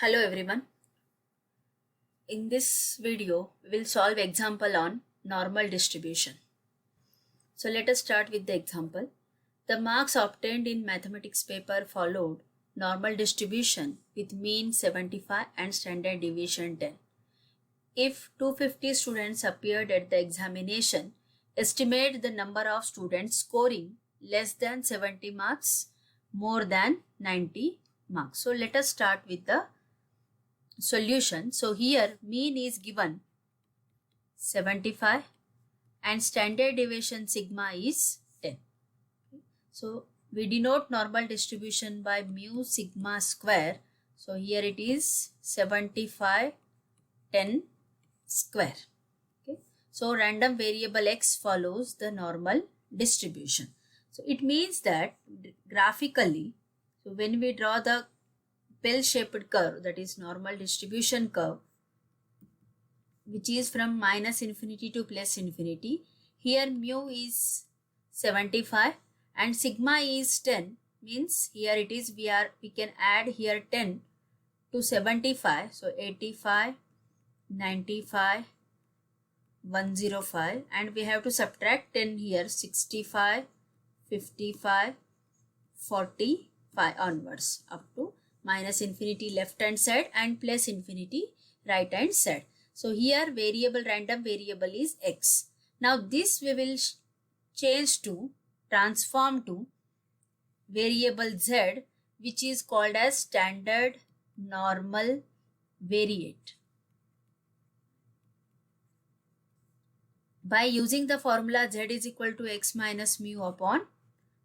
Hello everyone. In this video, we will solve example on normal distribution. So let us start with the example. The marks obtained in mathematics paper followed normal distribution with mean 75 and standard deviation 10. If 250 students appeared at the examination, estimate the number of students scoring less than 70 marks, more than 90 marks. So let us start with the solution. So here mean is given 75 and standard deviation sigma is 10. So we denote normal distribution by mu sigma square. So here it is 75 10 square. Okay. So random variable x follows the normal distribution. So it means that graphically, so when we draw the bell-shaped curve, that is normal distribution curve, which is from minus infinity to plus infinity, here mu is 75 and sigma is 10, means here it is we can add here 10 to 75, so 85, 95, 105, and we have to subtract 10 here, 65, 55, 45 onwards up to minus infinity left hand side and plus infinity right hand side. So here random variable is x. Now this we will transform to variable z, which is called as standard normal variate. By using the formula z is equal to x minus mu upon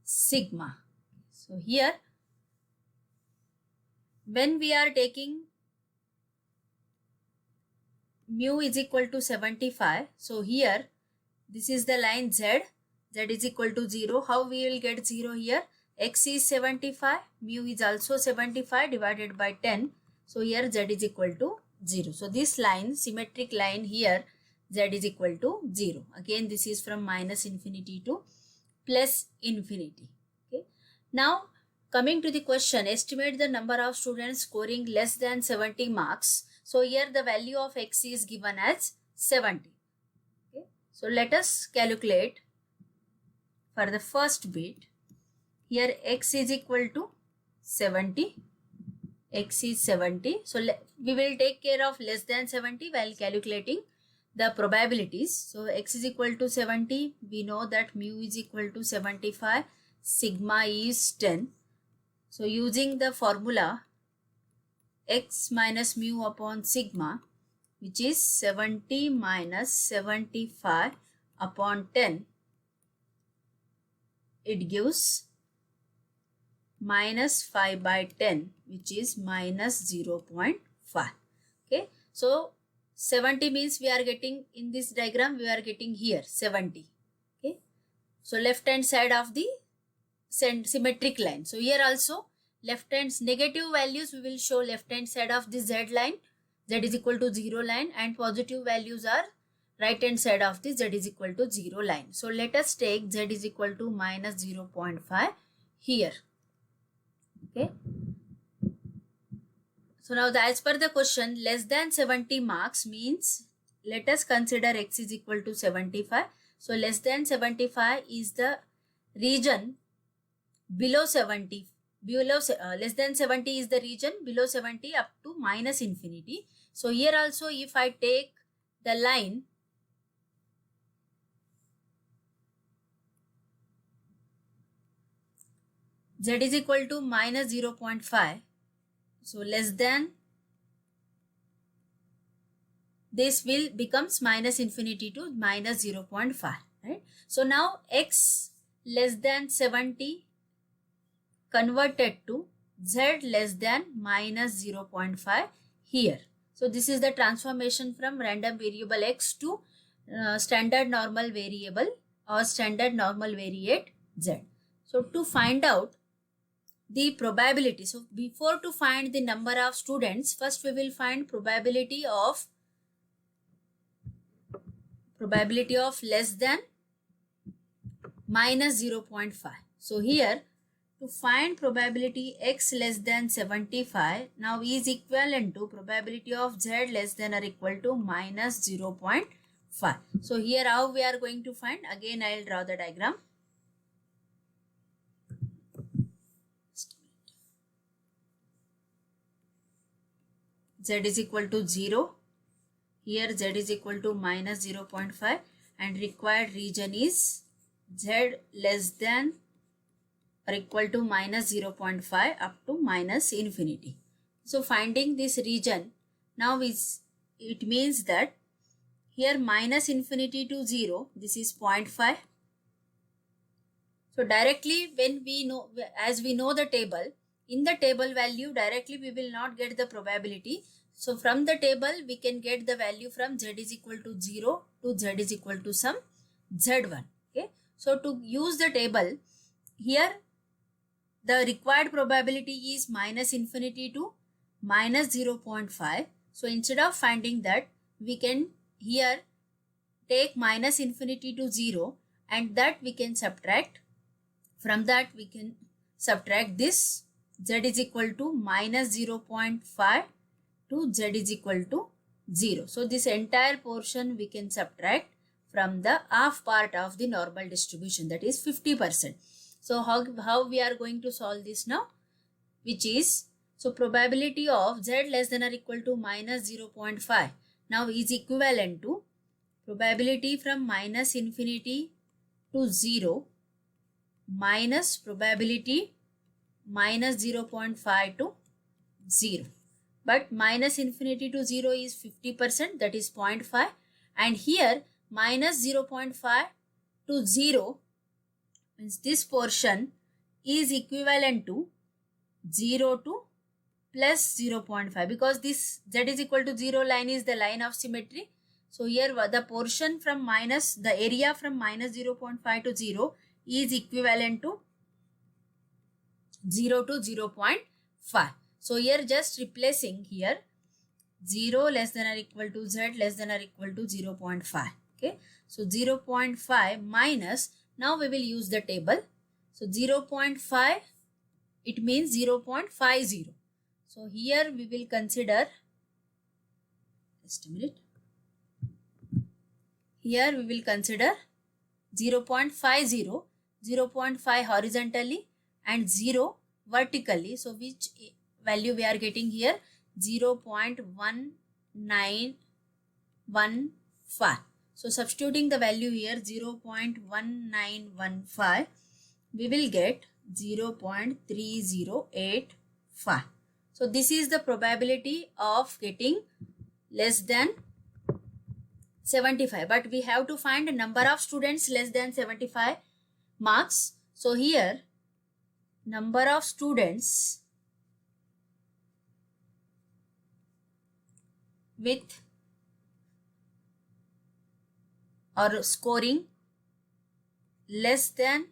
sigma. So here when we are taking mu is equal to 75, so here this is the line z is equal to 0. How we will get 0 here? X is 75, mu is also 75 divided by 10. So here z is equal to 0. So this line, symmetric line here, z is equal to 0. Again this is from minus infinity to plus infinity. Okay. Now coming to the question, estimate the number of students scoring less than 70 marks. So here the value of x is given as 70. Okay. So let us calculate for the first bit. Here x is equal to 70. X is 70. So we will take care of less than 70 while calculating the probabilities. So x is equal to 70. We know that mu is equal to 75. Sigma is 10. So using the formula x minus mu upon sigma, which is 70 minus 75 upon 10, it gives minus 5 by 10, which is minus 0.5. Okay. So 70 means we are getting in this diagram, we are getting here 70. Okay. So left hand side of the symmetric line. So here also left hand negative values we will show left hand side of the z line, z is equal to 0 line, and positive values are right hand side of the z is equal to 0 line. So let us take z is equal to minus 0.5 here. Okay. So now as per the question, less than 70 marks means let us consider x is equal to 75. So less than 75 is the region below 70. Less than 70 is the region below 70 up to minus infinity. So here also if I take the line z is equal to minus 0.5, so less than this will becomes minus infinity to minus 0.5, right? So now x less than 70 converted to z less than minus 0.5 here. So this is the transformation from random variable x to standard normal variable or standard normal variate z. So to find out the probability, so before to find the number of students, first we will find probability of less than minus 0.5. So here to find probability x less than 75 now is equivalent to probability of z less than or equal to minus 0.5. So here how we are going to find? Again I will draw the diagram. Z is equal to 0. Here z is equal to minus 0.5 and required region is z less than or equal to minus 0.5 up to minus infinity. So finding this region now it means that here minus infinity to 0, this is 0.5. So directly when we know, as we know the table, in the table value directly we will not get the probability. So from the table we can get the value from z is equal to 0 to z is equal to some z1. Okay. So to use the table, here the required probability is minus infinity to minus 0.5. So instead of finding that, we can here take minus infinity to 0 and that we can subtract. From that we can subtract this z is equal to minus 0.5 to z is equal to 0. So this entire portion we can subtract from the half part of the normal distribution, that is 50%. So how we are going to solve this now? Which is, so probability of z less than or equal to minus 0.5 now is equivalent to probability from minus infinity to 0 minus probability minus 0.5 to 0. But minus infinity to 0 is 50%, that is 0.5, and here minus 0.5 to 0 means this portion is equivalent to 0 to plus 0.5, because this z is equal to 0 line is the line of symmetry. So here the portion from minus, the area from minus 0.5 to 0 is equivalent to 0 to 0.5. So here just replacing here 0 less than or equal to z less than or equal to 0.5. Okay. So 0.5 minus, now we will use the table. So 0.5, it means 0.50. So here we will consider, just a minute. Here we will consider 0.50, 0.5 horizontally and 0 vertically. So which value we are getting here? 0.1915. So substituting the value here 0.1915, we will get 0.3085. So this is the probability of getting less than 75, but we have to find a number of students less than 75 marks. So here number of students with or scoring less than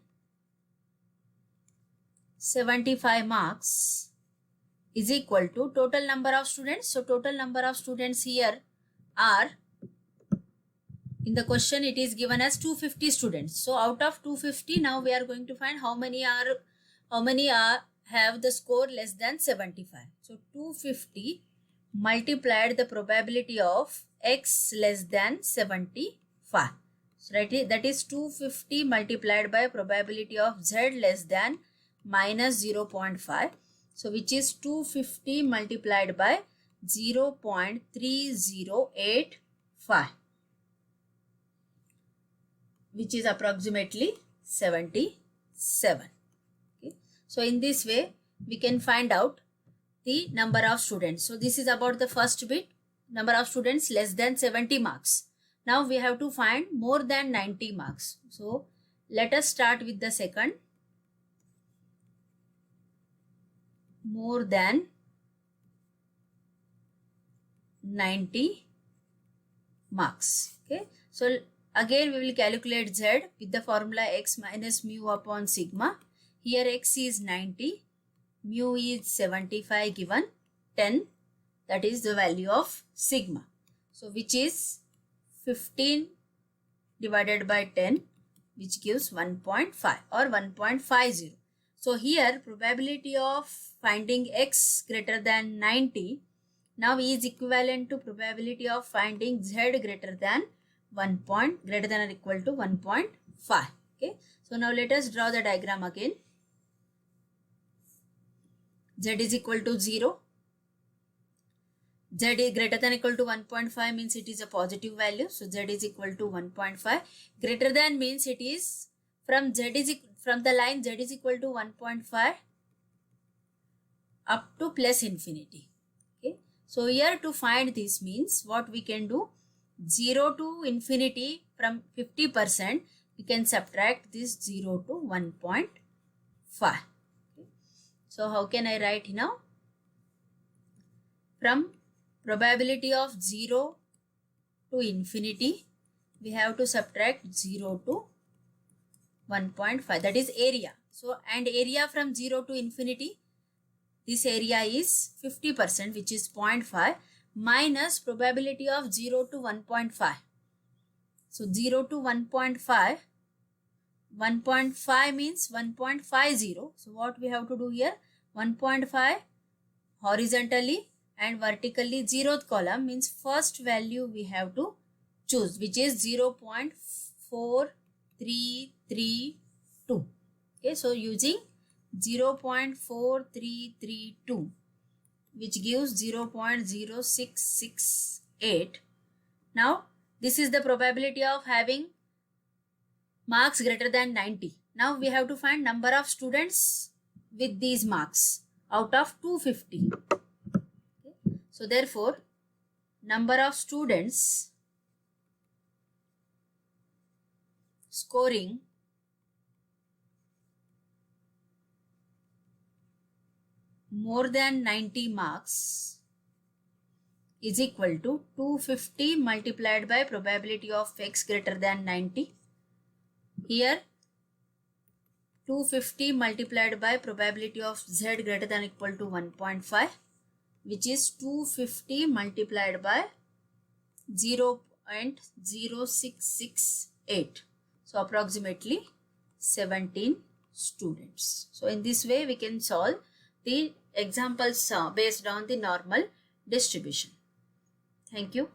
75 marks is equal to total number of students. So total number of students here are, in the question it is given as 250 students. So out of 250 now we are going to find how many have the score less than 75. So 250 multiplied the probability of x less than 75. So that is 250 multiplied by probability of z less than minus 0.5. So which is 250 multiplied by 0.3085, which is approximately 77. Okay. So in this way we can find out the number of students. So this is about the first bit, number of students less than 70 marks. Now we have to find more than 90 marks. So let us start with the second. More than 90 marks. Okay. So again we will calculate z with the formula x minus mu upon sigma. Here x is 90, mu is 75 given 10, that is the value of sigma. So which is 15 divided by 10, which gives 1.5 or 1.50. So here probability of finding x greater than 90 now is equivalent to probability of finding z greater than greater than or equal to 1.5. Okay. So now let us draw the diagram again. Z is equal to 0. Z is greater than or equal to 1.5 means it is a positive value. So Z is equal to 1.5. Greater than means it is from the line Z is equal to 1.5 up to plus infinity. Okay. So here to find this means what we can do, 0 to infinity from 50%, we can subtract this 0 to 1.5. Okay. So how can I write now? From probability of 0 to infinity, we have to subtract 0 to 1.5, that is area. So, and area from 0 to infinity, this area is 50%, which is 0.5, minus probability of 0 to 1.5. So 0 to 1.5, 1.5 means 1.50. So what we have to do here, 1.5 horizontally and vertically 0th column means first value we have to choose, which is 0.4332. Okay, so using 0.4332, which gives 0.0668. Now this is the probability of having marks greater than 90. Now we have to find number of students with these marks out of 250. Okay. So therefore, number of students scoring more than 90 marks is equal to 250 multiplied by probability of x greater than 90. Here 250 multiplied by probability of z greater than or equal to 1.5, which is 250 multiplied by 0.0668. So approximately 17 students. So in this way we can solve the examples based on the normal distribution. Thank you.